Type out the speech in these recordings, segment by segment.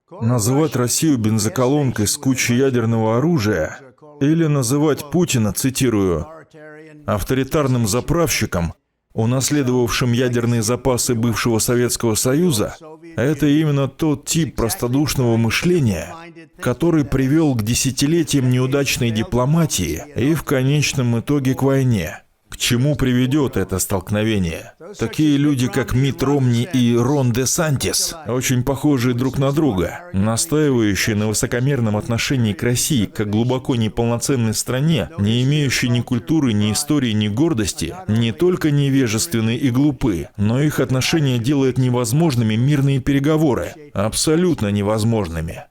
Называть Россию бензоколонкой с кучей ядерного оружия или называть Путина, цитирую, авторитарным заправщиком, унаследовавшим ядерные запасы бывшего Советского Союза, это именно тот тип простодушного мышления, который привел к десятилетиям неудачной дипломатии и в конечном итоге к войне. К чему приведет это столкновение? Такие люди, как Митт Ромни и Рон Де Сантис, очень похожие друг на друга, настаивающие на высокомерном отношении к России как глубоко неполноценной стране, не имеющей ни культуры, ни истории, ни гордости, не только невежественны и глупы, но их отношение делает невозможными мирные переговоры, абсолютно невозможными.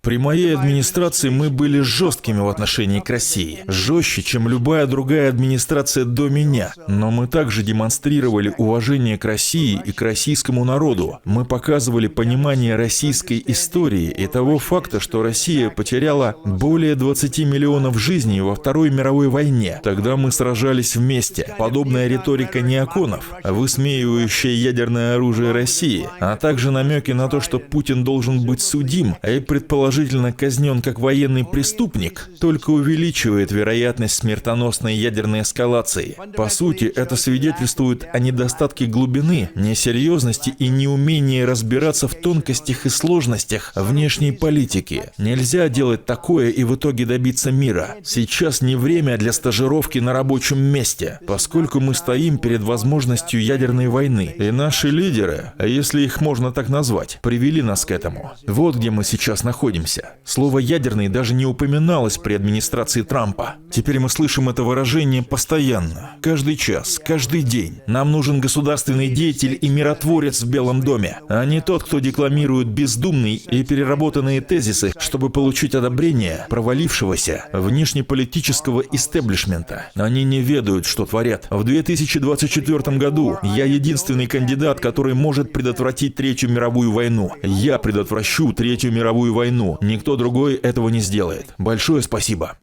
При моей администрации мы были жесткими в отношении к России, жестче, чем любая другая администрация до меня. Но мы также демонстрировали уважение к России и к российскому народу. Мы показывали понимание российской истории и того факта, что Россия потеряла более 20 миллионов жизней во Второй мировой войне. Тогда мы сражались вместе. Подобная риторика неоконов, высмеивающая ядерное оружие России, а также намеки на то, что Путин должен быть судим и предположительно казнен как военный преступник, только увеличивает вероятность смертоносной ядерной эскалации. По сути, это свидетельствует о недостатке глубины, несерьезности и неумении разбираться в тонкостях и сложностях внешней политики. Нельзя делать такое и в итоге добиться мира. Сейчас не время для стажировки на рабочем месте, поскольку мы стоим перед возможностью ядерной войны. И наши лидеры, если их можно так назвать, привели нас к этому. Вот где мы сейчас находимся. Слово «ядерный» даже не упоминалось при администрации Трампа. Теперь мы слышим это выражение постоянно, каждый час, каждый день. Нам нужен государственный деятель и миротворец в Белом доме, а не тот, кто декламирует бездумные и переработанные тезисы, чтобы получить одобрение провалившегося внешнеполитического истеблишмента. Они не ведают, что творят. В 2024 году я единственный кандидат, который может предотвратить Третью мировую войну. Я предотвращу Третью мировую войну. Никто другой этого не сделает. Большое спасибо.